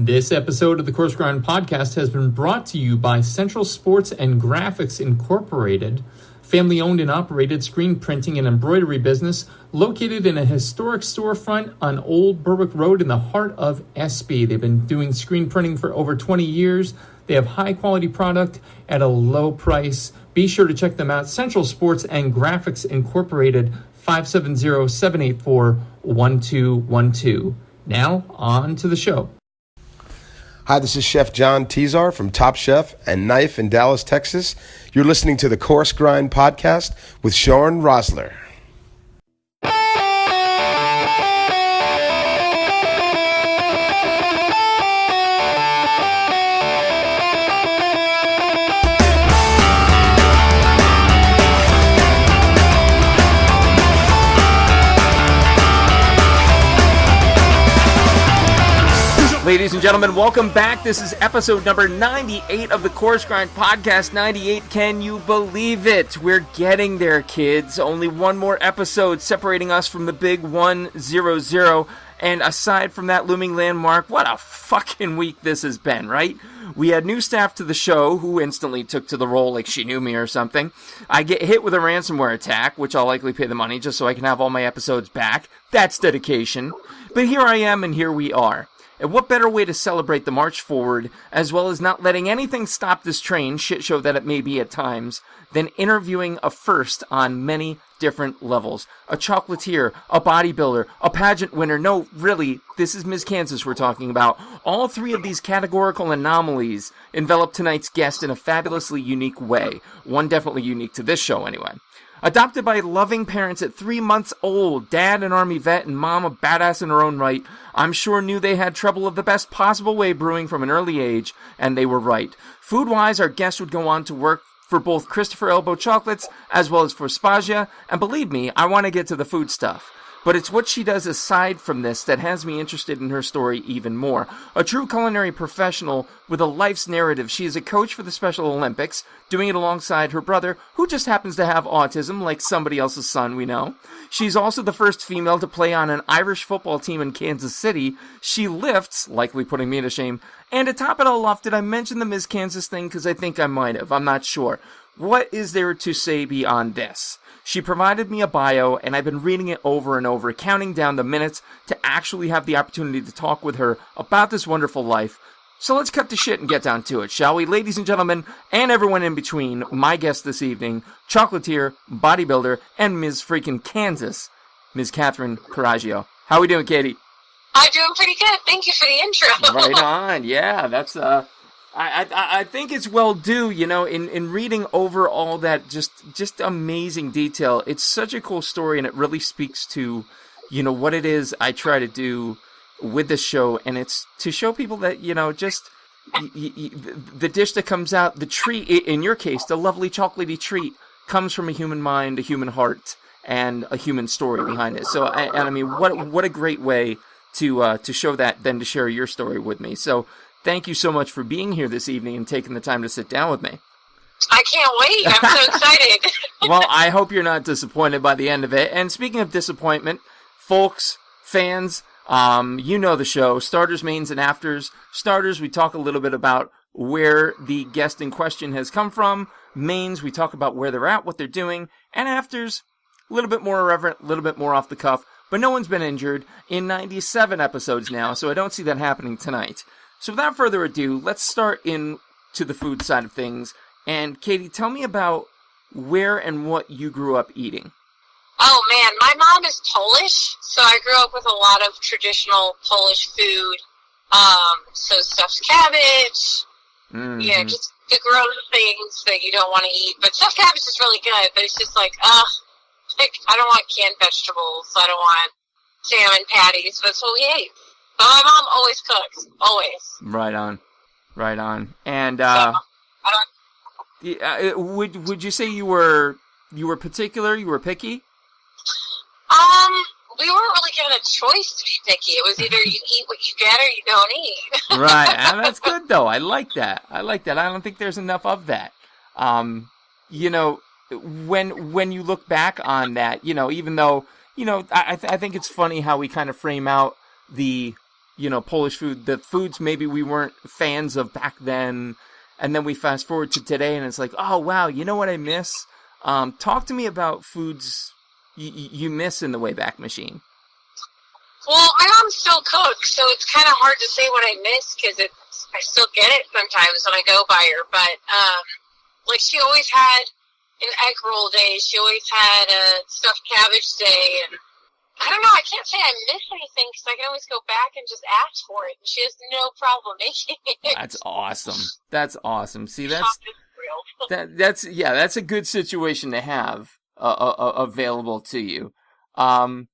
This episode of the Coarse podcast has been brought to you by Central Sports and Graphics Incorporated, family-owned and operated screen printing and embroidery business located in a historic storefront on Old Berwick Road in the heart of SB. They've been doing screen printing for over 20 years. They have high-quality product at a low price. Be sure to check them out. Central Sports and Graphics Incorporated, 570-784-1212. Now, on to the show. Hi, this is Chef John Tezar from Top Chef and Knife in Dallas, Texas. You're listening to the Coarse Grind podcast with Shawn Rosler. Ladies and gentlemen, welcome back. This is episode number 98 of the Coarse Grind podcast. 98, can you believe it? We're getting there, kids. Only one more episode separating us from the big 100. And aside from that looming landmark, what a fucking week this has been, right? We had new staff to the show who instantly took to the role like she knew me or something. I get hit with a ransomware attack, which I'll likely pay the money just so I can have all my episodes back. That's dedication. But here I am and here we are. And what better way to celebrate the march forward, as well as not letting anything stop this train, shit show that it may be at times, than interviewing a first on many different levels. A chocolatier, a bodybuilder, a pageant winner. No, really, this is Ms. Kansas we're talking about. All three of these categorical anomalies envelop tonight's guest in a fabulously unique way. One definitely unique to this show, anyway. Adopted by loving parents at 3 months old, dad an Army vet and mom a badass in her own right, I'm sure knew they had trouble of the best possible way brewing from an early age, and they were right. Food-wise, our guest would go on to work for both Christopher Elbow Chocolates as well as for Spazia, and believe me, I want to get to the food stuff. But it's what she does aside from this that has me interested in her story even more. A true culinary professional with a life's narrative, she is a coach for the Special Olympics, doing it alongside her brother, who just happens to have autism like somebody else's son we know. She's also the first female to play on an Irish football team in Kansas City. She lifts, likely putting me to shame. And to top it all off, did I mention the Ms. Kansas thing? Because I think I might have. I'm not sure. What is there to say beyond this? She provided me a bio, and I've been reading it over and over, counting down the minutes to actually have the opportunity to talk with her about this wonderful life. So let's cut the shit and get down to it, shall we? Ladies and gentlemen, and everyone in between, my guest this evening, chocolatier, bodybuilder, and Ms. freaking Kansas, Ms. Catherine Coraggio. How we doing, Katie? I'm doing pretty good. Thank you for the intro. Right on. Yeah, that's I think it's well due, you know, in reading over all that just amazing detail. It's such a cool story, and it really speaks to, you know, what it is I try to do with this show, and it's to show people that, you know, just the dish that comes out, the treat, in your case, the lovely chocolatey treat, comes from a human mind, a human heart, and a human story behind it. So, I mean, what a great way to show that, then to share your story with me. So, thank you so much for being here this evening and taking the time to sit down with me. I can't wait. I'm so excited. Well, I hope you're not disappointed by the end of it. And speaking of disappointment, folks, fans, you know the show, starters, mains, and afters. Starters, we talk a little bit about where the guest in question has come from. Mains, we talk about where they're at, what they're doing. And afters, a little bit more irreverent, a little bit more off the cuff. But no one's been injured in 97 episodes now, so I don't see that happening tonight. So without further ado, let's start in to the food side of things. And Katie, tell me about where and what you grew up eating. Oh man, my mom is Polish, so I grew up with a lot of traditional Polish food. So stuffed cabbage, yeah, just the gross things that you don't want to eat. But stuffed cabbage is really good, but it's just like I don't want canned vegetables, I don't want salmon patties, but that's what we ate. But my mom always cooks, always. Right on. And would you say you were particular? You were picky? We weren't really given a choice to be picky. It was either you eat what you get or you don't eat. Right, and that's good though. I like that. I don't think there's enough of that. You know, when you look back on that, you know, even though, you know, I think it's funny how we kind of frame out the Polish food, the foods maybe we weren't fans of back then, and then we fast forward to today, and it's like, oh, wow, you know what I miss? Talk to me about foods you miss in the Wayback Machine. Well, my mom still cooks, so it's kind of hard to say what I miss, because I still get it sometimes when I go by her, but, like, she always had an egg roll day, she always had a stuffed cabbage day, and I don't know, I can't say I miss anything, because I can always go back and just ask for it, and she has no problem making it. That's awesome. That's awesome. See, that's a good situation to have available to you. So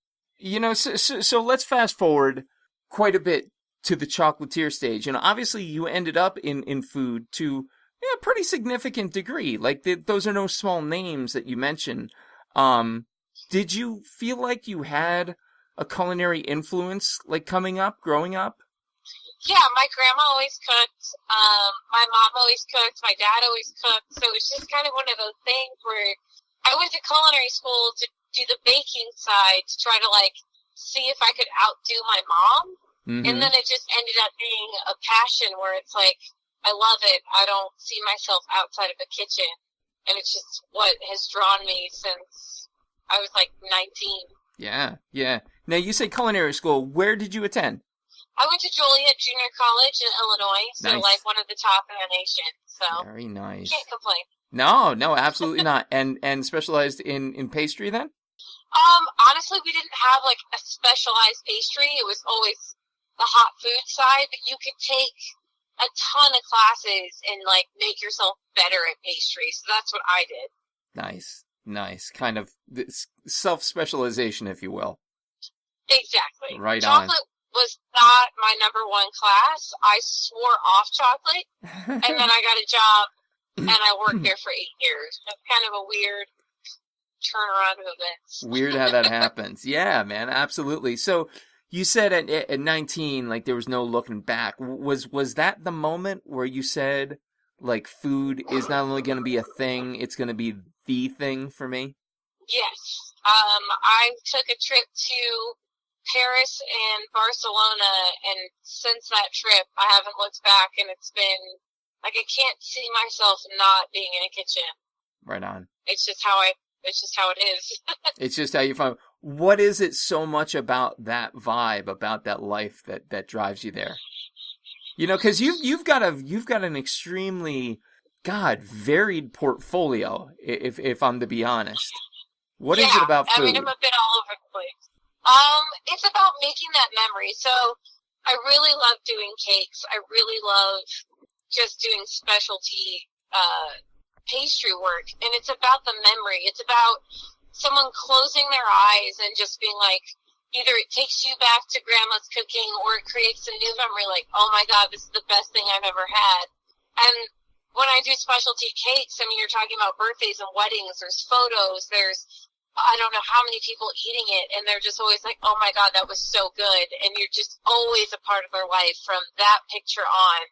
let's fast forward quite a bit to the chocolatier stage. Obviously you ended up in food to a pretty significant degree. Like, those are no small names that you mentioned. Did you feel like you had a culinary influence, like, growing up? Yeah, my grandma always cooked. My mom always cooked. My dad always cooked. So it was just kind of one of those things where I went to culinary school to do the baking side, to try to, like, see if I could outdo my mom. Mm-hmm. And then it just ended up being a passion where it's like, I love it. I don't see myself outside of a kitchen. And it's just what has drawn me since I was like 19. Yeah. Now, you say culinary school. Where did you attend? I went to Joliet Junior College in Illinois, so nice. Like one of the top in the nation. So very nice. Can't complain. No, absolutely not. And specialized in pastry then? Honestly, we didn't have like a specialized pastry. It was always the hot food side, but you could take a ton of classes and like make yourself better at pastry. So that's what I did. Nice. Kind of self-specialization, if you will. Exactly. Right Chocolate on. Was not my number one class. I swore off chocolate, and then I got a job, and I worked there for 8 years. That's kind of a weird turnaround of events. Weird how that happens. Yeah, man, absolutely. So you said at 19, like, there was no looking back. Was that the moment where you said, like, food is not only going to be a thing, it's going to be the thing for me? Yes. I took a trip to Paris and Barcelona, and since that trip, I haven't looked back, and it's been, like, I can't see myself not being in a kitchen. Right on. It's just how it is. It's just how you find. What is it so much about that vibe, about that life that drives you there? Because you've got an extremely, varied portfolio, if I'm to be honest. What is it about food? I mean, I'm a bit all over the place. It's about making that memory. So I really love doing cakes. I really love just doing specialty pastry work. And it's about the memory. It's about someone closing their eyes and just being like, either it takes you back to grandma's cooking or it creates a new memory like, oh my God, this is the best thing I've ever had. And when I do specialty cakes, I mean, you're talking about birthdays and weddings. There's photos. There's I don't know how many people eating it, and they're just always like, oh my God, that was so good. And you're just always a part of their life from that picture on.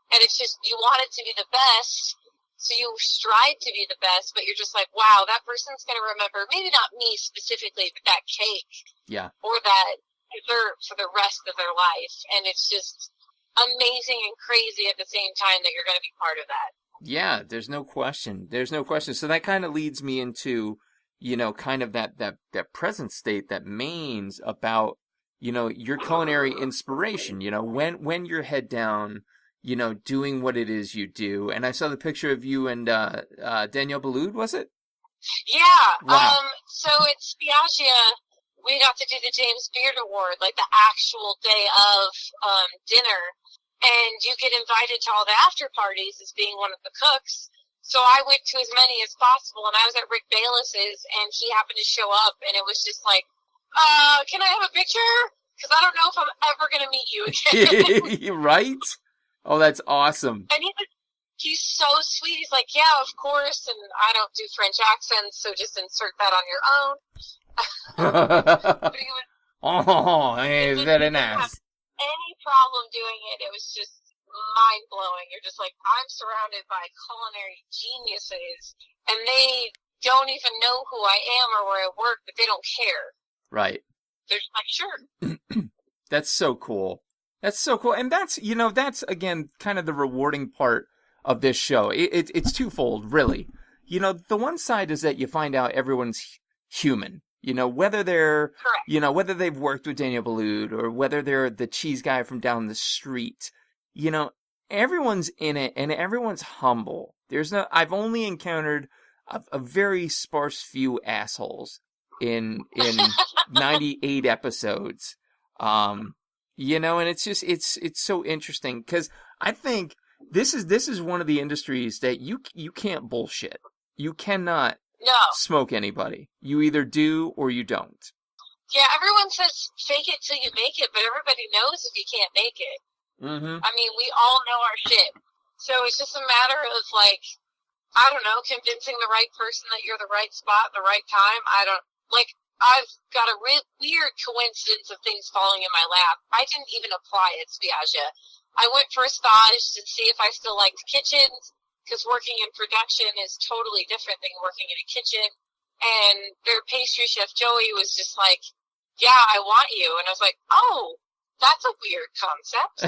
And it's just, you want it to be the best, so you strive to be the best, but you're just like, wow, that person's going to remember, maybe not me specifically, but that cake. Yeah. Or that dessert for the rest of their life. And it's just amazing and crazy at the same time that you're going to be part of that. Yeah, there's no question. So that kind of leads me into, kind of that present state, that mains about, your culinary inspiration, when you're head down, doing what it is you do. And I saw the picture of you and Danielle Ballud, was it? Yeah. Wow. So at Spiaggia, we got to do the James Beard Award, like the actual day of dinner. And you get invited to all the after parties as being one of the cooks. So I went to as many as possible, and I was at Rick Bayless's, and he happened to show up, and it was just like, can I have a picture? Because I don't know if I'm ever going to meet you again. Right? Oh, that's awesome. And he's so sweet. He's like, yeah, of course, and I don't do French accents, so just insert that on your own. But he was, very nice. Any problem doing it. It was just mind-blowing. You're just like, I'm surrounded by culinary geniuses, and they don't even know who I am or where I work, but they don't care. Right. They're just like, sure. That's so cool. That's so cool. And that's, that's, again, kind of the rewarding part of this show. It's twofold, really. The one side is that you find out everyone's human. Whether they're, Correct. Whether they've worked with Daniel Boulud or whether they're the cheese guy from down the street, everyone's in it and everyone's humble. I've only encountered a very sparse few assholes in 98 episodes. And it's just, it's so interesting because I think this is one of the industries that you can't bullshit. You cannot smoke anybody. You either do or you don't. Yeah, everyone says fake it till you make it, but everybody knows if you can't make it. Mm-hmm. I mean, we all know our shit. So it's just a matter of, like, I don't know, convincing the right person that you're the right spot, the right time. I've got a weird coincidence of things falling in my lap. I didn't even apply at Spiaggia. I went for a stage to see if I still liked kitchens, because working in production is totally different than working in a kitchen. And their pastry chef, Joey, was just like, yeah, I want you. And I was like, oh, that's a weird concept.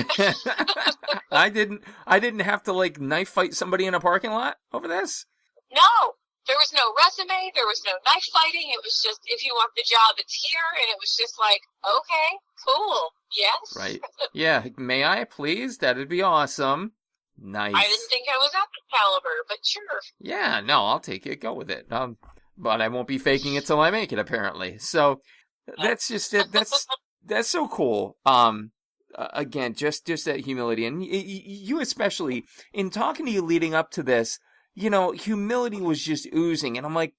I didn't have to, like, knife fight somebody in a parking lot over this? No. There was no resume. There was no knife fighting. It was just, if you want the job, it's here. And it was just like, okay, cool. Yes. Right. Yeah. May I, please? That'd be awesome. Nice. I didn't think I was at the caliber, but sure. Yeah, no, I'll take it. Go with it. But I won't be faking it till I make it, apparently. So that's just it. That's so cool. Again, just that humility, and you especially in talking to you leading up to this, humility was just oozing, and I'm like,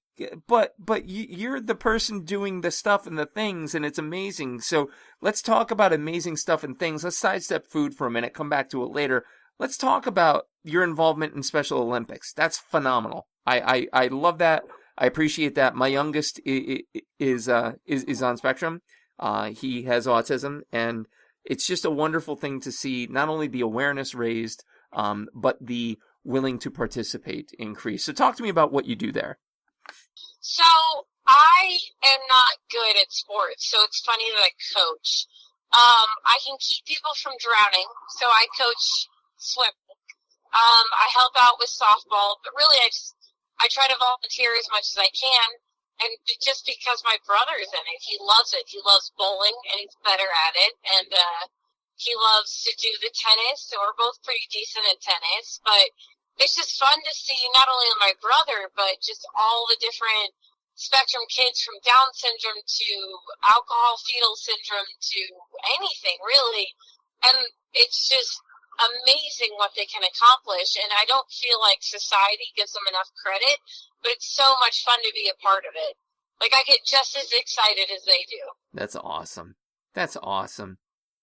but you're the person doing the stuff and the things, and it's amazing. So let's talk about amazing stuff and things. Let's sidestep food for a minute. Come back to it later. Let's talk about your involvement in Special Olympics. That's phenomenal. I love that. I appreciate that. My youngest is on spectrum. He has autism, and it's just a wonderful thing to see not only the awareness raised, but the willing to participate increase. So talk to me about what you do there. So I am not good at sports, so it's funny that I coach. I can keep people from drowning, so I coach swimming. I help out with softball, but really I try to volunteer as much as I can, and just because my brother's in it, he loves it. He loves bowling, and he's better at it, and he loves to do the tennis, so we're both pretty decent at tennis, but it's just fun to see not only my brother, but just all the different spectrum kids from Down syndrome to alcohol fetal syndrome to anything, really, and it's just amazing what they can accomplish, and I don't feel like society gives them enough credit, but it's so much fun to be a part of it. Like, I get just as excited as they do. That's awesome. That's awesome.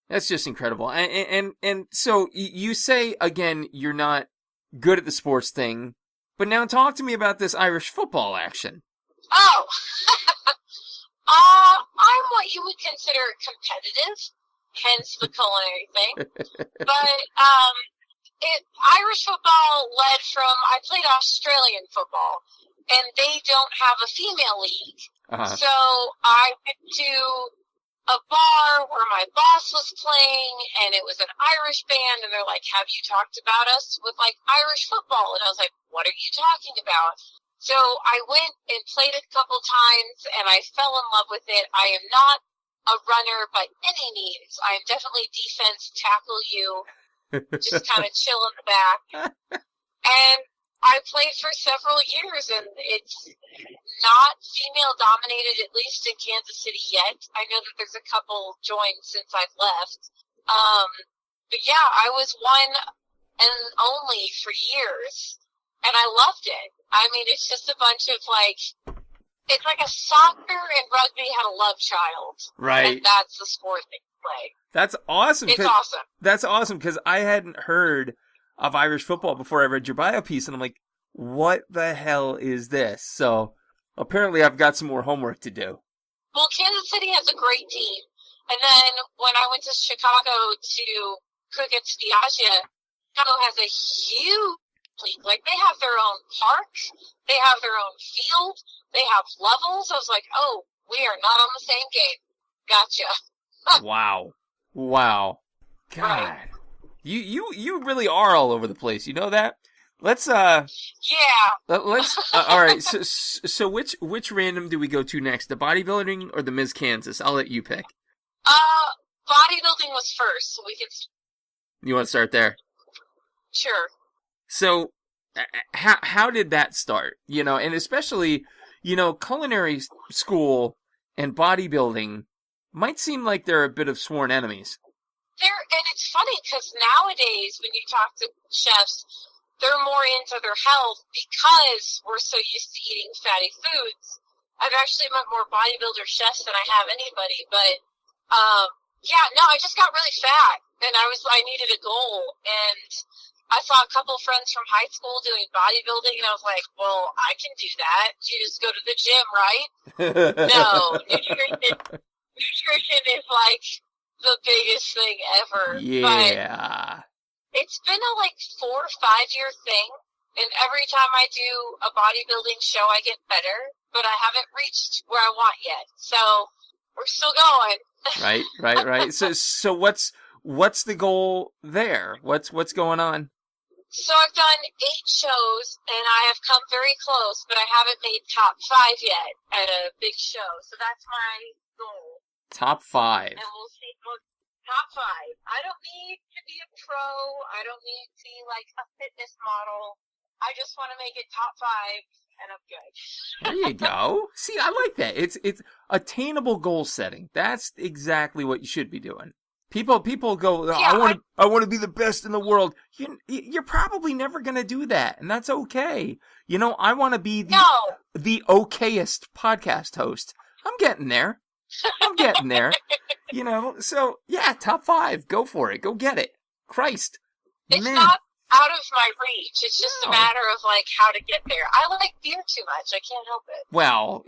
That's just incredible. And so you say, again, you're not good at the sports thing, but now talk to me about this Irish football action. Oh! I'm what you would consider competitive, hence the culinary thing. But Irish football led from, I played Australian football, and they don't have a female league. Uh-huh. So I went to a bar where my boss was playing, and it was an Irish band, and they're like, have you talked about us with, like, Irish football? And I was like, what are you talking about? So I went and played it a couple times, and I fell in love with it. I am not a runner by any means. I am definitely defense, tackle you, just kind of chill in the back. And I played for several years, and it's not female dominated, at least in Kansas City yet. I know that there's a couple joined since I've left. But yeah, I was one and only for years, and I loved it. I mean, it's just a bunch of, like, it's like a soccer and rugby had a love child. Right. And that's the sport they play. That's awesome. It's awesome. That's awesome, because I hadn't heard of Irish football before I read your bio piece, and I'm like, what the hell is this? So apparently I've got some more homework to do. Well, Kansas City has a great team. And then when I went to Chicago to cook at Spiaggia, Chicago has a huge league. Like, they have their own park, they have their own field, they have levels. I was like, oh, we are not on the same game. Gotcha. Wow. God, Right. you really are all over the place. You know that? Let's Yeah. all right. So which random do we go to next? The bodybuilding or the Ms. Kansas? I'll let you pick. Bodybuilding was first, so we can. You want to start there? Sure. So, how did that start? You know, and especially, you know, culinary school and bodybuilding might seem like they're a bit of sworn enemies. And it's funny because nowadays when you talk to chefs, they're more into their health because we're so used to eating fatty foods. I've actually met more bodybuilder chefs than I have anybody, but I just got really fat and I needed a goal, and I saw a couple friends from high school doing bodybuilding, and I was like, well, I can do that. You just go to the gym, right? No, nutrition is like the biggest thing ever. Yeah. But it's been a 4 or 5 year thing, and every time I do a bodybuilding show, I get better, but I haven't reached where I want yet. So we're still going. Right. So what's the goal there? What's going on? So I've done 8 shows, and I have come very close, but I haven't made top 5 yet at a big show. So that's my goal. Top 5. And we'll see. Top 5. I don't need to be a pro. I don't need to be like a fitness model. I just want to make it top 5, and I'm good. There you go. See, I like that. It's attainable goal setting. That's exactly what you should be doing. People go, I want to be the best in the world. You're probably never going to do that, and that's okay. You know, I want to be the okayest podcast host. I'm getting there. You know, so yeah, top 5. Go for it. Go get it. Christ. It's man. not out of my reach. It's just a matter of how to get there. I like beer too much. I can't help it. Well,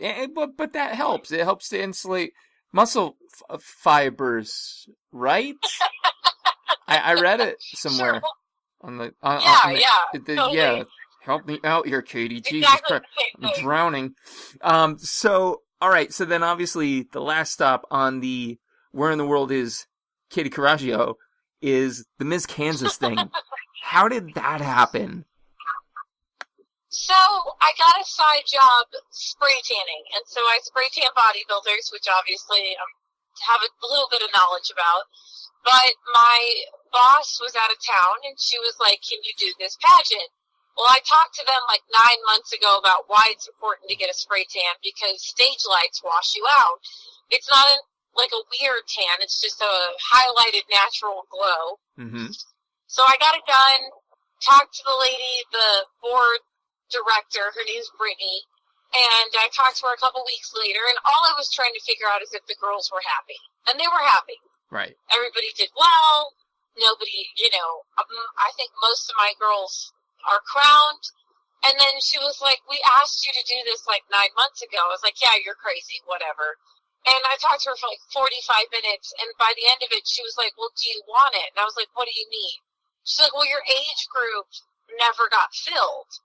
but that helps. It helps to insulate muscle fibers, right? I read it somewhere. Sure. Totally. Yeah. Help me out here, Katie. Jesus Christ, I'm drowning. So, all right. So then, obviously, the last stop on the Where in the World is Katy Coraggio is the Miss Kansas thing. How did that happen? So I got a side job spray tanning, and so I spray tan bodybuilders, which obviously I have a little bit of knowledge about. But my boss was out of town, and she was like, "Can you do this pageant?" Well, I talked to them 9 months ago about why it's important to get a spray tan, because stage lights wash you out. It's not a weird tan; it's just a highlighted natural glow. Mm-hmm. So I got it done. Talked to the lady, the board director, her name's Brittany, and I talked to her a couple weeks later, and all I was trying to figure out is if the girls were happy. And they were happy. Right. Everybody did well. Nobody, I think most of my girls are crowned. And then she was like, we asked you to do this 9 months ago. I was like, yeah, you're crazy, whatever. And I talked to her for 45 minutes, and by the end of it, she was like, well, do you want it? And I was like, what do you mean? She's like, well, your age group never got filled.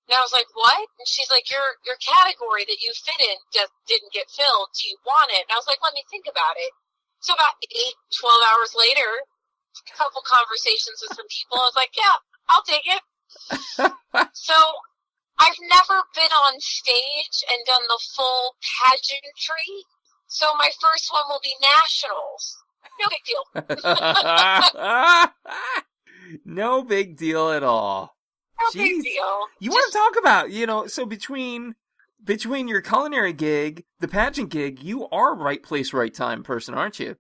And I was like, what? And she's like, your category that you fit in just didn't get filled. Do you want it? And I was like, let me think about it. So about 12 hours later, a couple conversations with some people, I was like, yeah, I'll take it. So I've never been on stage and done the full pageantry. So my first one will be nationals. No big deal. No big deal at all. No big deal. You want to talk about, so between your culinary gig, the pageant gig, you are right place, right time person, aren't you?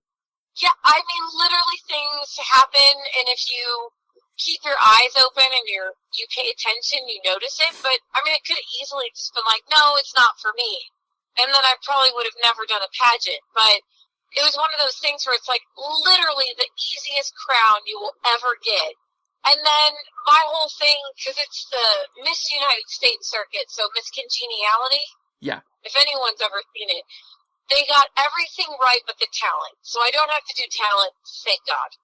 Yeah, I mean, literally things happen, and if you keep your eyes open and you pay attention, you notice it. But, I mean, it could have easily just been like, no, it's not for me. And then I probably would have never done a pageant. But it was one of those things where it's literally the easiest crown you will ever get. And then my whole thing, because it's the Miss United States circuit, so Miss Congeniality. Yeah. If anyone's ever seen it, they got everything right but the talent. So I don't have to do talent, thank God.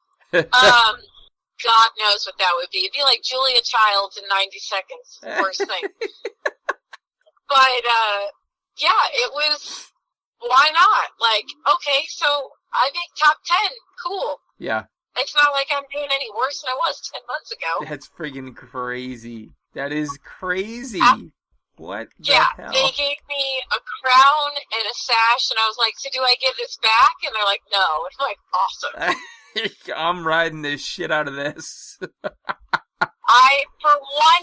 God knows what that would be. It'd be like Julia Childs in 90 seconds. Worst thing. But, yeah, it was, why not? Okay, so I make top 10. Cool. Yeah. It's not like I'm doing any worse than I was 10 months ago. That's friggin' crazy. That is crazy. What the hell? They gave me a crown and a sash, and I was like, so do I give this back? And they're like, no. And I'm like, awesome. I'm riding this shit out of this. For 1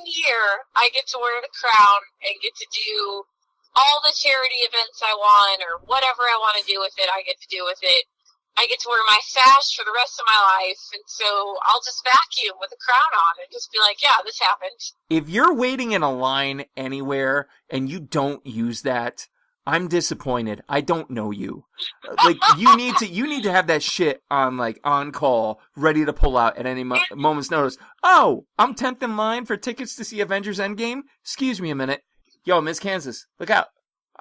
year, I get to wear the crown and get to do all the charity events I want, or whatever I want to do with it, I get to do with it. I get to wear my sash for the rest of my life, and so I'll just vacuum with a crown on and just be like, yeah, this happened. If you're waiting in a line anywhere and you don't use that, I'm disappointed. I don't know you. Like, you need to have that shit on call, ready to pull out at any moment's notice. Oh, I'm 10th in line for tickets to see Avengers Endgame? Excuse me a minute. Yo, Miss Kansas, look out.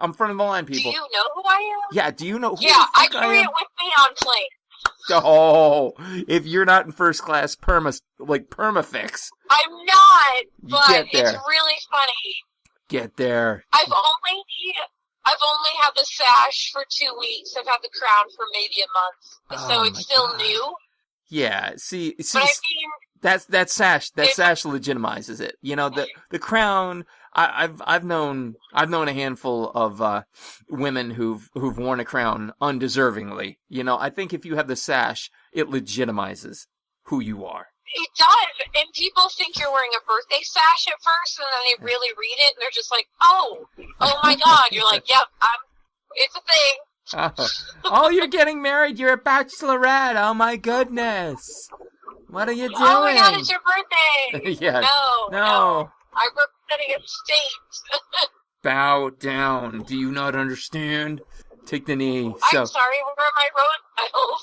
I'm front of the line, people. Do you know who I am? Yeah, do you know who I carry it with me on planes. Oh, if you're not in first class, permafix. I'm not, but it's really funny. Get there. I've only had the sash for 2 weeks. I've had the crown for maybe a month, so it's still new. Yeah, see, but I mean, that sash legitimizes it. You know, the crown. I've known a handful of women who've worn a crown undeservingly. You know, I think if you have the sash, it legitimizes who you are. It does, and people think you're wearing a birthday sash at first, and then they really read it, and they're just like, "Oh my God!" You're like, "Yep, it's a thing." Oh, you're getting married. You're a bachelorette. Oh my goodness. What are you doing? Oh my God, it's your birthday. Yeah. No. I'm representing a state. Bow down. Do you not understand? Take the knee. I'm sorry, where are my road miles?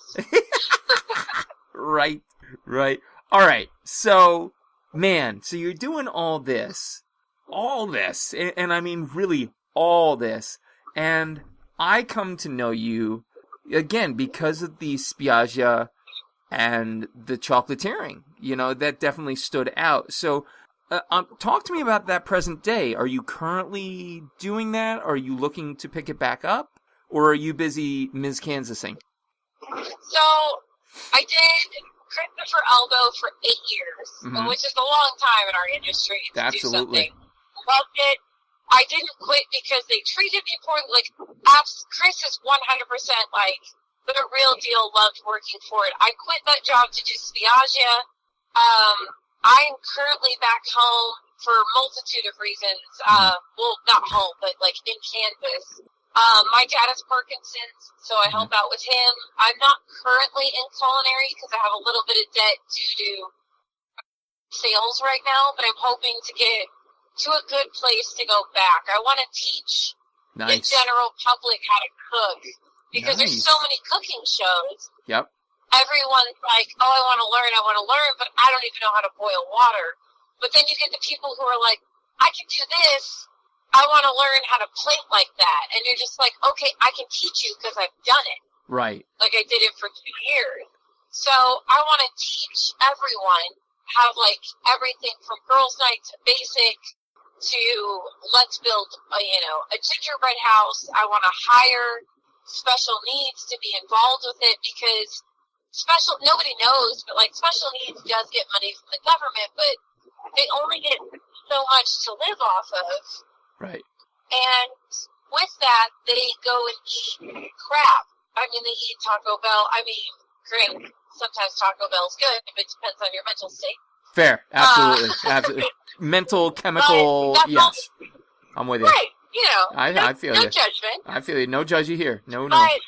Right. All right. So, man, you're doing all this, and I mean really all this, and I come to know you, again, because of the Spiaggia and the chocolatiering. You know, that definitely stood out. So, talk to me about that present day. Are you currently doing that? Are you looking to pick it back up? Or are you busy Ms. Kansasing? So, I did Christopher Elbow for 8 years, which is a long time in our industry to Absolutely. do something. Loved it. I didn't quit because they treated me poorly. Like, Chris is 100% like the real deal, loved working for it. I quit that job to do Spiaggia. I am currently back home for a multitude of reasons. Well, not home, but like in Kansas. My dad has Parkinson's, so I help out with him. I'm not currently in culinary because I have a little bit of debt due to sales right now, but I'm hoping to get to a good place to go back. I want to teach the general public how to cook because there's so many cooking shows. Yep. Everyone's like, oh, I want to learn, but I don't even know how to boil water. But then you get the people who are like, I can do this. I want to learn how to plate like that. And you're just like, okay, I can teach you because I've done it. Right. Like I did it for 2 years. So I want to teach everyone how, like, everything from girls' night to basic to let's build, a gingerbread house. I want to hire special needs to be involved with it because nobody knows, but like special needs does get money from the government, but they only get so much to live off of. Right. And with that, they go and eat crap. I mean, they eat Taco Bell. I mean, great. Sometimes Taco Bell's good, but it depends on your mental state. Fair. Absolutely. Absolutely. Mental, chemical, yes. I'm with you. Right. I feel you. No judgment. I feel you. No judgy here. No. But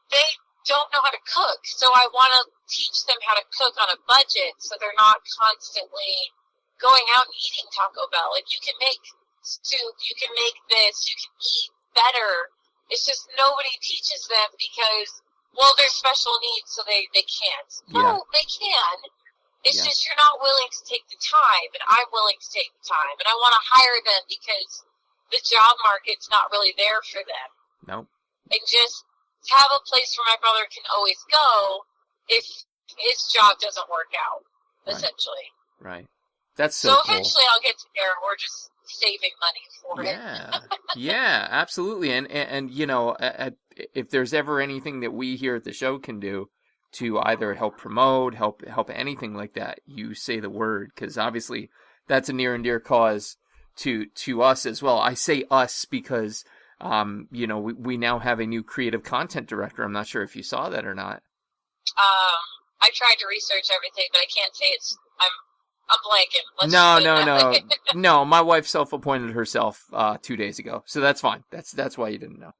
they don't know how to cook, so I want to teach them how to cook on a budget so they're not constantly going out and eating Taco Bell. Like, you can make soup, you can make this, you can eat better. It's just nobody teaches them because, well, they're special needs, so they can't. No, they can. It's just you're not willing to take the time, and I'm willing to take the time, and I want to hire them because the job market's not really there for them. No. And just have a place where my brother can always go if his job doesn't work out, essentially. Right. That's so cool. Eventually I'll get to there. We're just saving money for it. Yeah, absolutely. And if there's ever anything that we here at the show can do to either help promote, help anything like that, you say the word, because obviously that's a near and dear cause to us as well. I say us because we now have a new creative content director. I'm not sure if you saw that or not. I tried to research everything, but I can't say I'm blanking. No. No, my wife self-appointed herself 2 days ago, so that's fine. That's why you didn't know.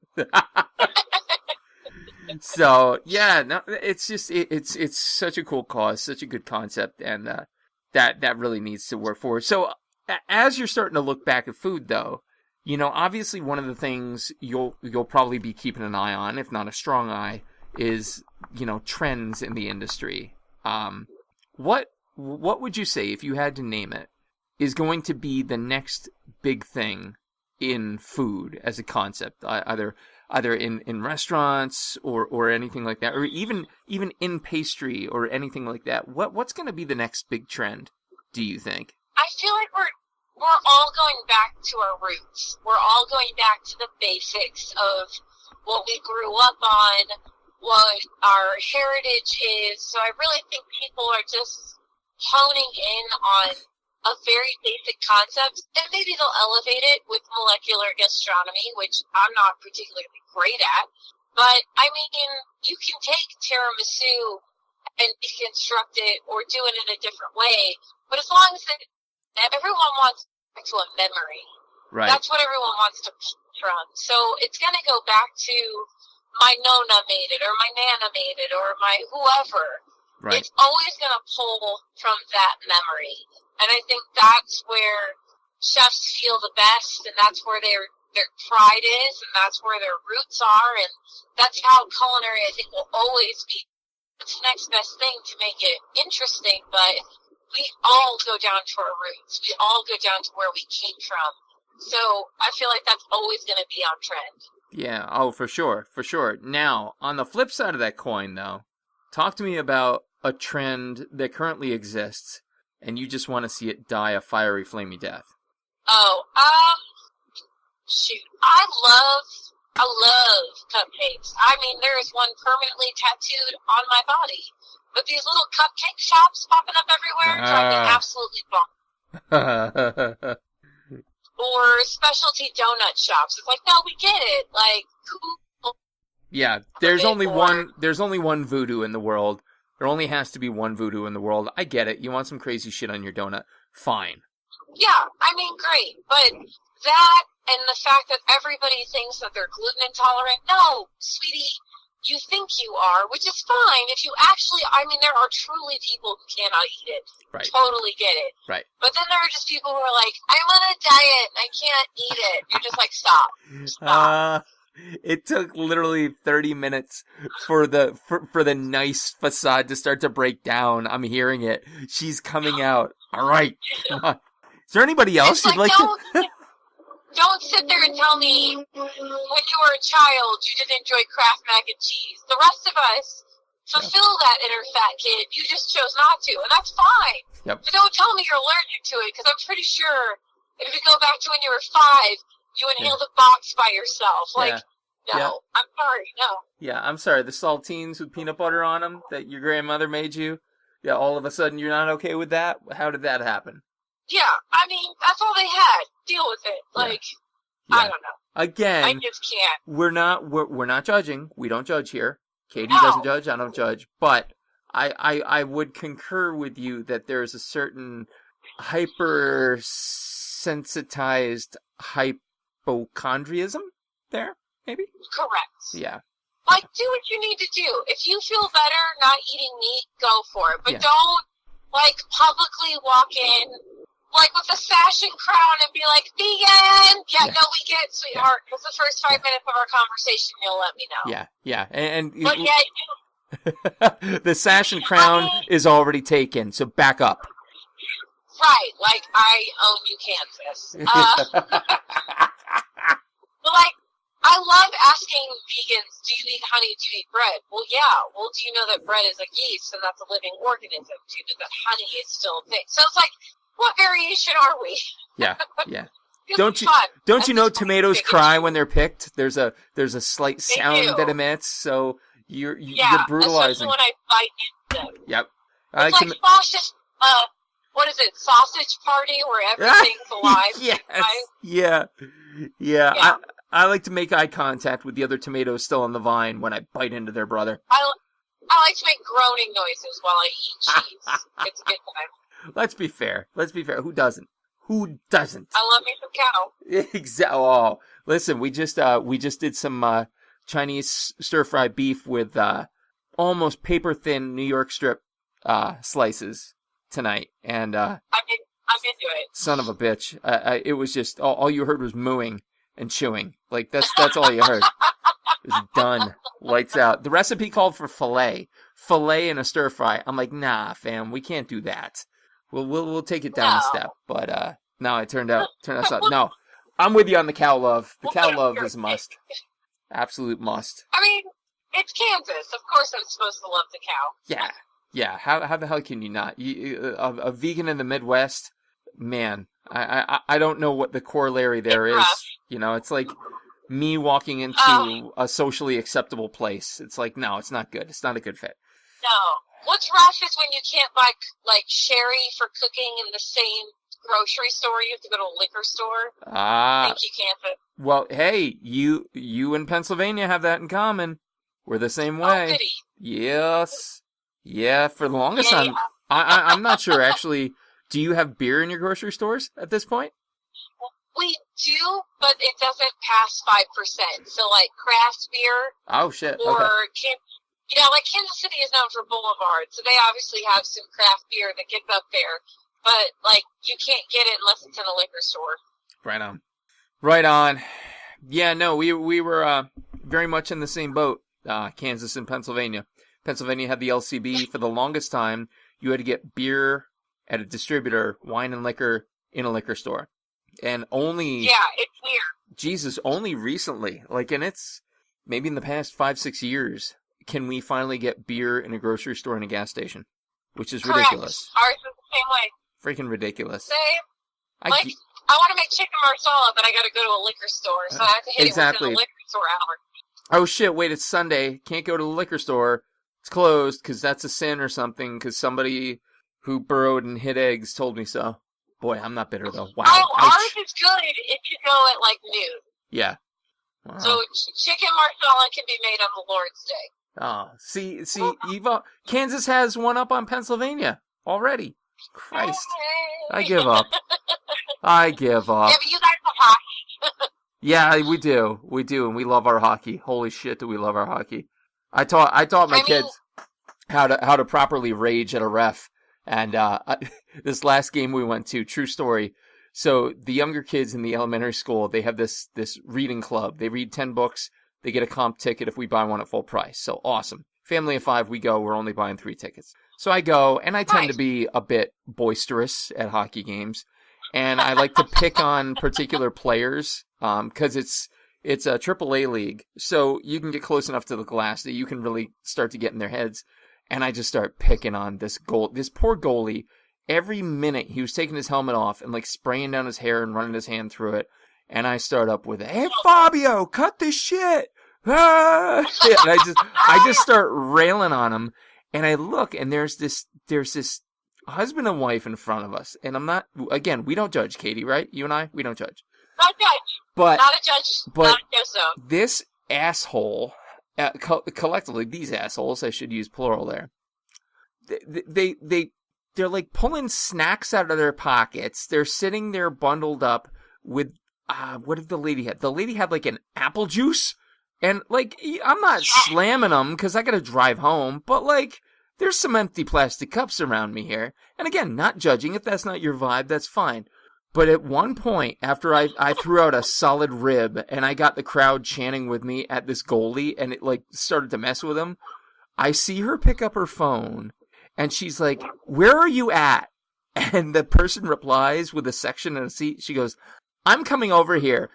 So yeah, no, it's just it's such a cool cause, such a good concept, and that really needs to work forward. So as you're starting to look back at food, though, obviously one of the things you'll probably be keeping an eye on, if not a strong eye, is trends in the industry. What would you say, if you had to name it, is going to be the next big thing in food as a concept, either in restaurants or anything like that, or even in pastry or anything like that? What's going to be the next big trend, do you think? I feel like we're all going back to our roots. We're all going back to the basics of what we grew up on, what our heritage is. So I really think people are just honing in on a very basic concept, and maybe they'll elevate it with molecular gastronomy, which I'm not particularly great at. But, I mean, you can take tiramisu and deconstruct it or do it in a different way, but as long as everyone wants to a memory. Right. That's what everyone wants to pull from. So it's going to go back to my Nona made it, or my Nana made it, or my whoever. Right. It's always going to pull from that memory. And I think that's where chefs feel the best, and that's where their pride is, and that's where their roots are, and that's how culinary, I think, will always be. It's the next best thing to make it interesting, but we all go down to our roots. We all go down to where we came from. So I feel like that's always going to be on trend. Yeah, oh, for sure. Now, on the flip side of that coin, though, talk to me about a trend that currently exists, and you just want to see it die a fiery, flamey death. Oh, shoot. I love cupcakes. I mean, there is one permanently tattooed on my body. But these little cupcake shops popping up everywhere drive me absolutely bonkers. Or specialty donut shops. It's like, no, we get it. Like, cool. Yeah, there's only one voodoo in the world. There only has to be one voodoo in the world. I get it. You want some crazy shit on your donut. Fine. Yeah, I mean, great. But that and the fact that everybody thinks that they're gluten intolerant. No, sweetie, you think you are, which is fine. If you actually, I mean, there are truly people who cannot eat it. Right. Totally get it. Right. But then there are just people who are like, I'm on a diet and I can't eat it. You're just like, stop. It took literally 30 minutes for the nice facade to start to break down. I'm hearing it. She's coming out. All right. Come on. Is there anybody else you'd like to... Don't sit there and tell me when you were a child you didn't enjoy Kraft mac and cheese. The rest of us fulfill that inner fat kid. You just chose not to, and that's fine. Yep. But don't tell me you're allergic to it, because I'm pretty sure if you go back to when you were 5, you inhaled a box by yourself. Like, no, I'm sorry, no. Yeah, I'm sorry. The saltines with peanut butter on them that your grandmother made you, all of a sudden you're not okay with that? How did that happen? Yeah, I mean, that's all they had. Deal with it. Like, I don't know. Again, I just can't. We're not judging. We don't judge here. Katie doesn't judge. I don't judge. But I would concur with you that there's a certain hypersensitized hypochondriism there, maybe? Correct. Yeah. Like, do what you need to do. If you feel better not eating meat, go for it. But don't, like, publicly walk in, like, with a sash and crown and be like, vegan! Yeah, no, we get it, sweetheart. Because the first 5 minutes of our conversation, you'll let me know. Yeah. And but the sash and crown is already taken, so back up. Right, like, I own you, Kansas. But, like, I love asking vegans, do you eat honey, do you eat bread? Well, yeah. Well, do you know that bread is a yeast, and that's a living organism? Do you know that honey is still a thing? So it's like, what variation are we? Yeah. Don't you know tomatoes cry when they're picked? There's a slight sound that emits, so You're especially brutalizing. when I bite into them. Yep. It's like fascist, what is it, sausage party where everything's alive? Yes. Right? Yeah. I like to make eye contact with the other tomatoes still on the vine when I bite into their brother. I like to make groaning noises while I eat cheese. It's a good time. Let's be fair. Who doesn't? I love me some cow. Exactly. Oh, listen, we just did some Chinese stir-fry beef with almost paper-thin New York strip slices tonight, and I'm into it. son of a bitch, it was just all you heard was mooing and chewing. Like that's all you heard. It was done. Lights out. The recipe called for filet and a stir-fry. I'm like, nah, fam, we can't do that. We'll take it down a step. But no, it turned out no. I'm with you on the cow love. The cow love is a must. Absolute must. I mean, it's Kansas. Of course I'm supposed to love the cow. Yeah. How the hell can you not? A vegan in the Midwest, man. I don't know what the corollary there is. You know, it's like me walking into a socially acceptable place. It's like, no, it's not good. It's not a good fit. No. What's rough is when you can't buy, like, sherry for cooking in the same grocery store. You have to go to a liquor store. I think you can't. But... Well, hey, you in Pennsylvania have that in common. We're the same way. Oh, goody. Yes. Yeah, for the longest time. I'm not sure, actually. Do you have beer in your grocery stores at this point? We do, but it doesn't pass 5%. So, like, craft beer. Oh, shit. Or, Okay. like Kansas City is known for Boulevard, so they obviously have some craft beer that gets up there. But, like, you can't get it unless it's in a liquor store. Right on. Yeah, no, we were very much in the same boat, Kansas and Pennsylvania. Pennsylvania had the LCB for the longest time. You had to get beer at a distributor, wine and liquor in a liquor store. And only... Yeah, it's weird. Jesus, only recently, like, and it's maybe in the past 5-6 years, can we finally get beer in a grocery store and a gas station, which is Correct. ridiculous. Ours is the same way. Freaking ridiculous. Same. I want to make chicken marsala, but I got to go to a liquor store, so I have to hit it within the liquor store hour. Oh shit! Wait, it's Sunday. Can't go to the liquor store. It's closed because that's a sin or something. Because somebody who burrowed and hid eggs told me so. Boy, I'm not bitter though. Wow. Oh, ouch. ours is good if you go at like noon. Yeah. Wow. So chicken marsala can be made on the Lord's Day. Oh, see, Eva, Kansas has one up on Pennsylvania already. Christ, I give up. Yeah, but you guys have hockey. Yeah, we do, and we love our hockey. Holy shit, do we love our hockey? I taught my kids how to properly rage at a ref, and this last game we went to, true story. So the younger kids in the elementary school, they have this reading club. They read 10 books. They get a comp ticket if we buy one at full price. So awesome. Family of 5, we go. We're only buying 3 tickets. So I go, and I tend to be a bit boisterous at hockey games. And I like to pick on particular players because it's a AAA league. So you can get close enough to the glass that you can really start to get in their heads. And I just start picking on this poor goalie. Every minute he was taking his helmet off and like spraying down his hair and running his hand through it. And I start up with, "Hey Fabio, cut this shit!" Ah! And I just start railing on him. And I look, and there's this husband and wife in front of us. And I'm not, again, we don't judge, Katie, right? You and I, we don't judge. Not a judge. Not a judge zone. This asshole, collectively, these assholes, I should use plural there. They're like pulling snacks out of their pockets. They're sitting there bundled up with, what did the lady have? The lady had like an apple juice. And like, I'm not slamming them because I got to drive home. But like, there's some empty plastic cups around me here. And again, not judging. If that's not your vibe, that's fine. But at one point, after I threw out a solid rib and I got the crowd chanting with me at this goalie and it like started to mess with him, I see her pick up her phone and she's like, "Where are you at?" And the person replies with a section and a seat. She goes, "I'm coming over here.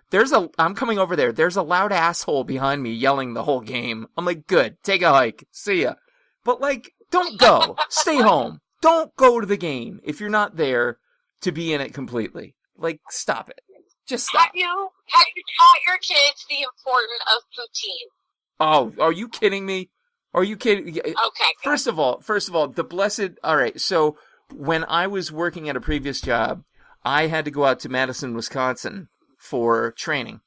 I'm coming over there. There's a loud asshole behind me yelling the whole game." I'm like, "Good. Take a hike. See ya." But like, don't go. Stay home. Don't go to the game if you're not there to be in it completely. Like, stop it. Just stop. Have you taught your kids the importance of poutine? Oh, are you kidding me? Are you kidding? Okay. First of all, the blessed. All right. So when I was working at a previous job, I had to go out to Madison, Wisconsin for training,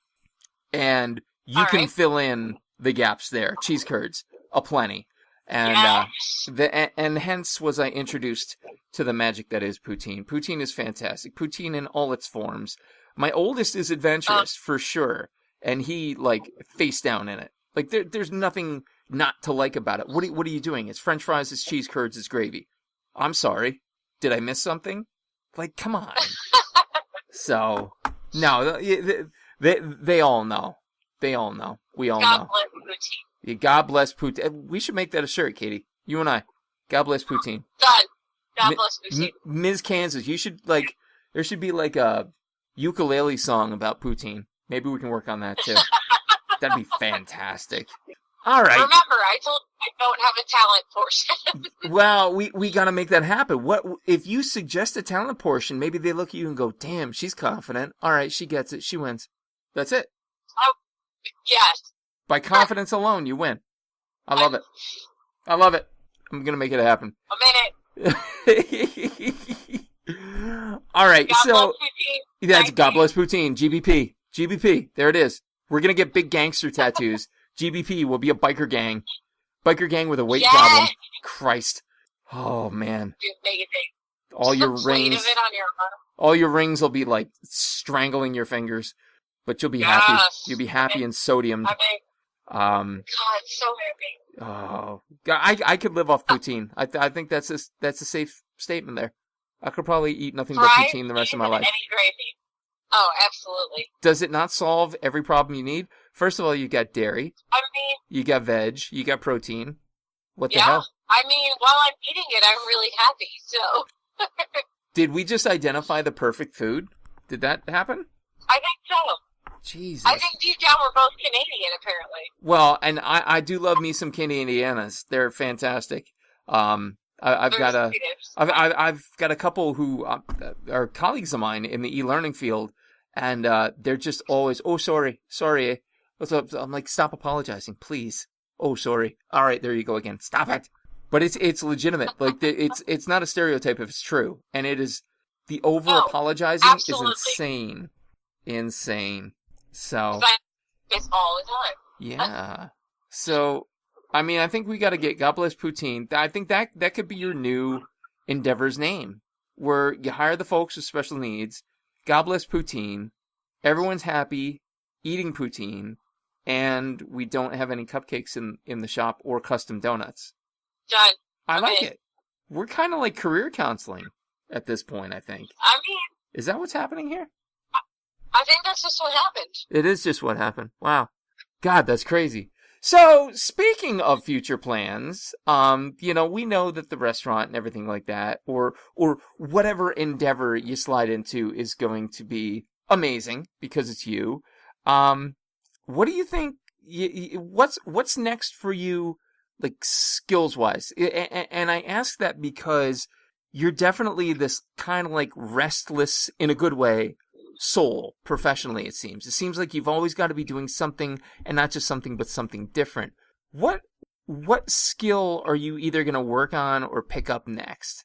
and you can fill in the gaps there. Cheese curds, aplenty, and and hence was I introduced to the magic that is poutine. Poutine is fantastic. Poutine in all its forms. My oldest is adventurous for sure, and he like face down in it. Like there's nothing not to like about it. What are you doing? It's French fries, it's cheese curds, it's gravy. I'm sorry. Did I miss something? Like, come on. So, no, they all know. They all know. We all know. God bless poutine. Yeah, God bless poutine. We should make that a shirt, Katie. You and I. God bless poutine. Done. God bless poutine. Ms. Kansas, you should, like, there should be, like, a ukulele song about poutine. Maybe we can work on that, too. That'd be fantastic. All right. Remember, I told you I don't have a talent portion. Well, we got to make that happen. What if you suggest a talent portion? Maybe they look at you and go, "Damn, she's confident. All right, she gets it. She wins. That's it." Oh, yes. By confidence alone, you win. I love it. I love it. I'm gonna make it happen. I'm in it. All right, God so bless poutine. that's God bless poutine. GBP. There it is. We're gonna get big gangster tattoos. GBP will be a biker gang. Biker gang with a weight problem. Christ. Oh, man. Amazing. All your rings. Of it on your arm. All your rings will be like strangling your fingers. But you'll be happy. You'll be happy and sodiumed. God, so happy. Oh, God, I could live off poutine. I think that's a safe statement there. I could probably eat nothing but poutine the rest of my life. Any gravy. Oh, absolutely. Does it not solve every problem you need? First of all, you got dairy. I mean, you got veg. You got protein. What the hell? I mean, while I'm eating it, I'm really happy, so. Did we just identify the perfect food? Did that happen? I think so. Jesus. I think deep down we're both Canadian, apparently. Well, and I do love me some Canadianas. They're fantastic. I've got a couple who are colleagues of mine in the e-learning field, and they're just always, "Oh, sorry. So I'm like, stop apologizing, please. Oh, sorry. All right, there you go again. Stop it." But it's legitimate. Like it's not a stereotype if it's true, and it is. The over apologizing is insane. So it's all the time. Yeah. So I mean, I think we got to get God Bless Poutine. I think that could be your new endeavor's name, where you hire the folks with special needs. God Bless Poutine. Everyone's happy eating poutine, and we don't have any cupcakes in the shop or custom donuts. Done. I like it. We're kind of like career counseling at this point, I think. I mean, is that what's happening here? I think that's just what happened. It is just what happened. Wow. God, that's crazy. So, speaking of future plans, we know that the restaurant and everything like that, or whatever endeavor you slide into is going to be amazing because it's you. What do you think? What's next for you, like skills wise? And I ask that because you're definitely this kind of like restless, in a good way, soul professionally. It seems like you've always got to be doing something, and not just something, but something different. What skill are you either going to work on or pick up next?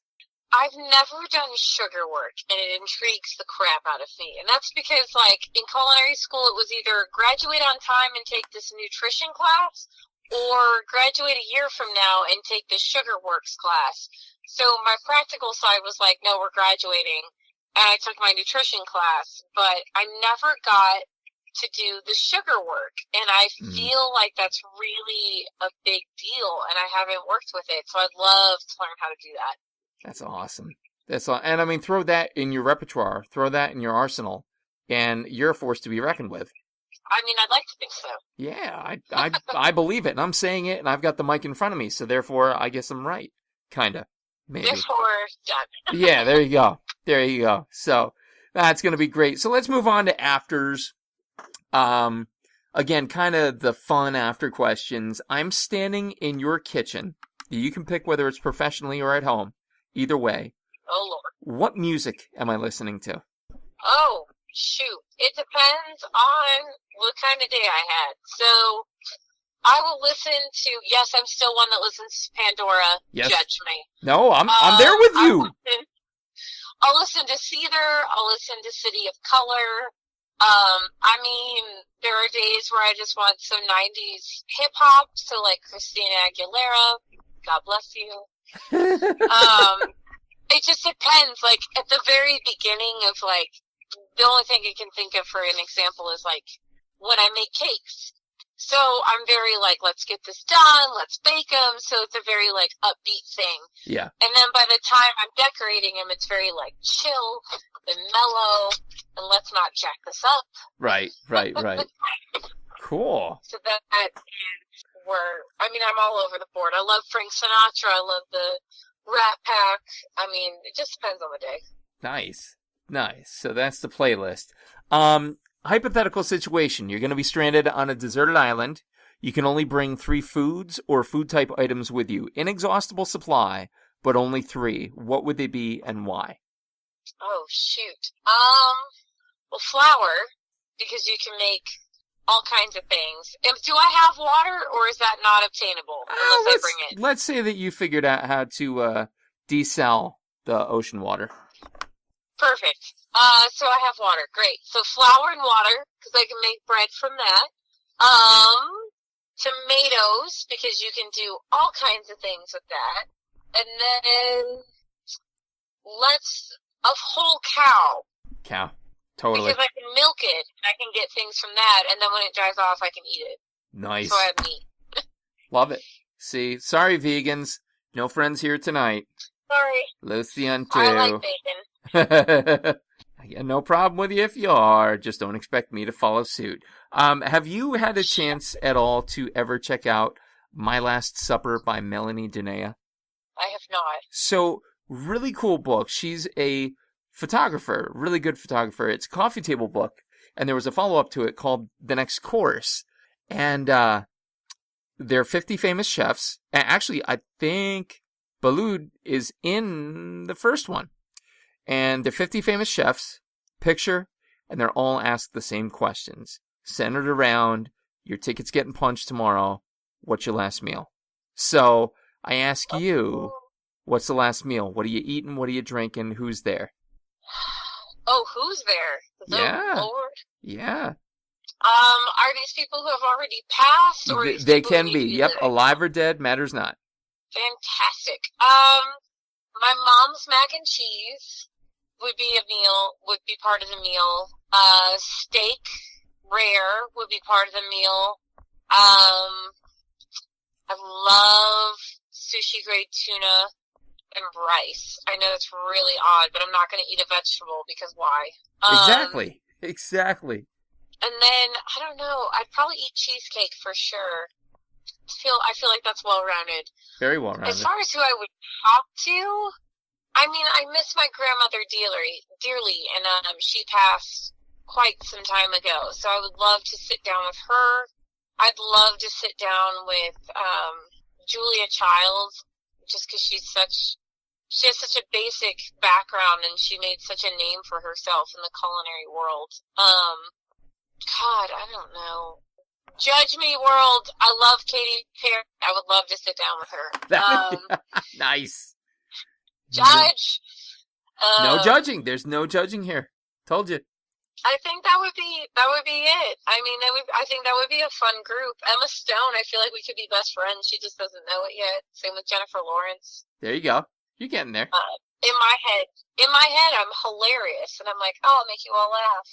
I've never done sugar work, and it intrigues the crap out of me. And that's because, like, in culinary school, it was either graduate on time and take this nutrition class, or graduate a year from now and take this sugar works class. So my practical side was like, no, we're graduating. And I took my nutrition class, but I never got to do the sugar work. And I feel like that's really a big deal, and I haven't worked with it. So I'd love to learn how to do that. That's awesome. And I mean, throw that in your repertoire, throw that in your arsenal, and you're a force to be reckoned with. I mean, I'd like to think so. Yeah, I believe it, and I'm saying it, and I've got the mic in front of me, so therefore I guess I'm right. Kinda. Maybe. Therefore, done. Yeah, there you go. There you go. So that's going to be great. So let's move on to afters. Again, kind of the fun after questions. I'm standing in your kitchen. You can pick whether it's professionally or at home. Either way. Oh, Lord. What music am I listening to? Oh, shoot. It depends on what kind of day I had. So, I will listen to, yes, I'm still one that listens to Pandora. Yes. Judge me. No, I'm there with you. I'll listen to Cedar. I'll listen to City of Color. I mean, there are days where I just want some 90s hip hop. So like Christina Aguilera. God bless you. It just depends. Like at the very beginning of like, the only thing I can think of for an example is like when I make cakes. So I'm very like, let's get this done, let's bake them. So it's a very like upbeat thing. Yeah. And then by the time I'm decorating them, it's very like chill and mellow, and let's not jack this up. Right. Cool. So that is where, I mean, I'm all over the board. I love Frank Sinatra. I love the Rat Pack. I mean, it just depends on the day. Nice. So that's the playlist. Hypothetical situation. You're going to be stranded on a deserted island. You can only bring 3 foods or food-type items with you. Inexhaustible supply, but only 3. What would they be and why? Oh, shoot. Well, flour, because you can make all kinds of things. Do I have water, or is that not obtainable unless I bring it? Let's say that you figured out how to desal the ocean water. Perfect. So I have water. Great. So flour and water, because I can make bread from that. Tomatoes, because you can do all kinds of things with that. And then a whole cow. Cow. Totally. Because I can milk it, and I can get things from that, and then when it dries off, I can eat it. Nice. So I have meat. Love it. See, sorry, vegans. No friends here tonight. Sorry. Lucian, too. I like bacon. Yeah, no problem with you if you are. Just don't expect me to follow suit. Have you had a chance at all to ever check out My Last Supper by Melanie Denea? I have not. So, really cool book. She's a photographer, really good photographer. It's a coffee table book, and there was a follow-up to it called The Next Course. And there are 50 famous chefs. And actually, I think Balud is in the first one. And they're 50 famous chefs, picture, and they're all asked the same questions. Centered around, your ticket's getting punched tomorrow, what's your last meal? So, I ask you, what's the last meal? What are you eating? What are you drinking? Who's there? Oh, who's there? Yeah. Lord? Yeah. Are these people who have already passed? Or They can be. Yep, living? Alive or dead, matters not. Fantastic. My mom's mac and cheese would be part of the meal. Steak, rare, would be part of the meal. I love sushi grade tuna and rice. I know it's really odd, but I'm not going to eat a vegetable because why? Exactly. And then, I don't know, I'd probably eat cheesecake for sure. I feel like that's well-rounded. Very well-rounded. As far as who I would talk to, I mean, I miss my grandmother dearly, and she passed quite some time ago. So I would love to sit down with her. I'd love to sit down with Julia Childs, just because she has such a basic background, and she made such a name for herself in the culinary world. God, I don't know. Judge me, world. I love Katy Perry. I would love to sit down with her. Nice. Judge. No judging. There's no judging here. Told you. I think that would be it. I mean, I think that would be a fun group. Emma Stone, I feel like we could be best friends. She just doesn't know it yet. Same with Jennifer Lawrence. There you go. You're getting there. In my head, I'm hilarious, and I'm like, oh, I'll make you all laugh.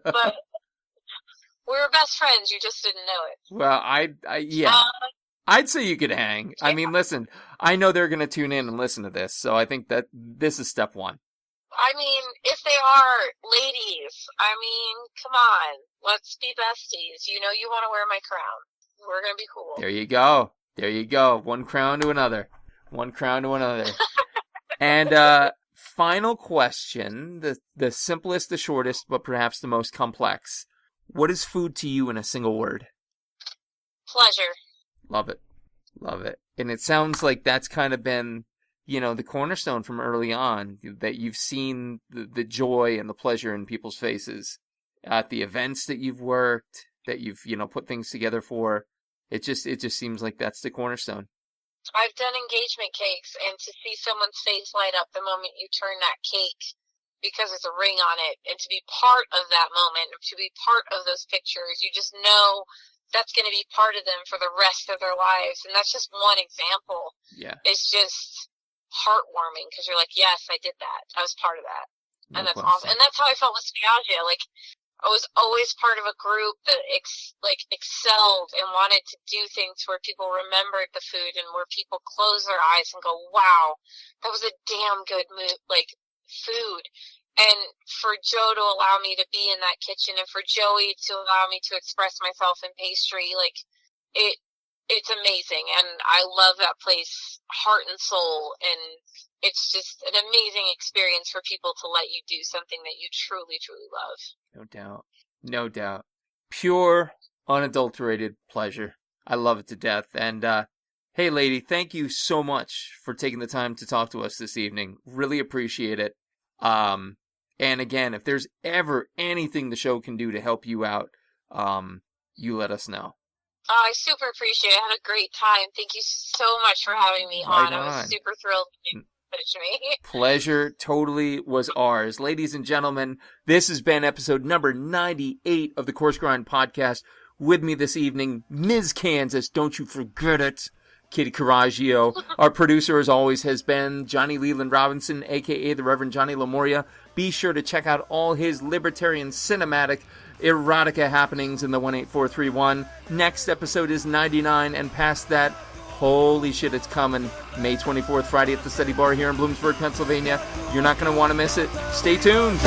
But we were best friends. You just didn't know it. Well, yeah. I'd say you could hang. Yeah. I mean, listen, I know they're going to tune in and listen to this, so I think that this is step one. I mean, if they are ladies, I mean, come on. Let's be besties. You know you want to wear my crown. We're going to be cool. There you go. There you go. One crown to another. One crown to another. And final question, the simplest, the shortest, but perhaps the most complex. What is food to you in a single word? Pleasure. Love it. Love it. And it sounds like that's kind of been, the cornerstone from early on, that you've seen the joy and the pleasure in people's faces at the events that you've worked, that you've, put things together for. It just seems like that's the cornerstone. I've done engagement cakes, and to see someone's face light up the moment you turn that cake because there's a ring on it, and to be part of that moment, to be part of those pictures, you just know that's going to be part of them for the rest of their lives. And that's just one example. Yeah. It's just heartwarming because you're like, yes, I did that. I was part of that. And that's awesome. And that's how I felt with Spiaggia. Like, I was always part of a group that excelled and wanted to do things where people remembered the food and where people close their eyes and go, wow, that was a damn good food. And for Joe to allow me to be in that kitchen and for Joey to allow me to express myself in pastry, like, it's amazing. And I love that place, heart and soul. And it's just an amazing experience for people to let you do something that you truly, truly love. No doubt. No doubt. Pure, unadulterated pleasure. I love it to death. And, hey, lady, thank you so much for taking the time to talk to us this evening. Really appreciate it. And again, if there's ever anything the show can do to help you out, you let us know. I super appreciate it. I had a great time. Thank you so much for having me on. I was super thrilled to me. Pleasure totally was ours. Ladies and gentlemen, this has been episode number 98 of the Coarse Grind Podcast. With me this evening, Ms. Kansas, don't you forget it, Kitty Coraggio. Our producer, as always, has been Johnny Leland Robinson, a.k.a. the Reverend Johnny Lamoria. Be sure to check out all his libertarian cinematic erotica happenings in the 18431. Next episode is 99, and past that, holy shit, it's coming. May 24th, Friday at the Steady Bar here in Bloomsburg, Pennsylvania. You're not going to want to miss it. Stay tuned.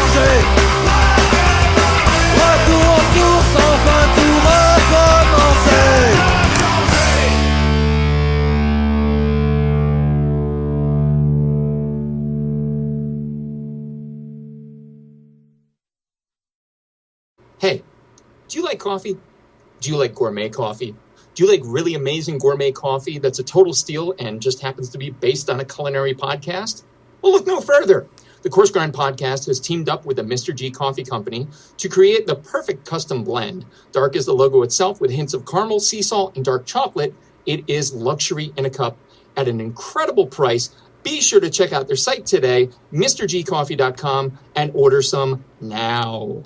Hey, do you like coffee? Do you like gourmet coffee? Do you like really amazing gourmet coffee that's a total steal and just happens to be based on a culinary podcast? Well, look no further. The Coarse Grind Podcast has teamed up with the Mr. G Coffee Company to create the perfect custom blend. Dark is the logo itself with hints of caramel, sea salt, and dark chocolate. It is luxury in a cup at an incredible price. Be sure to check out their site today, MrGCoffee.com, and order some now.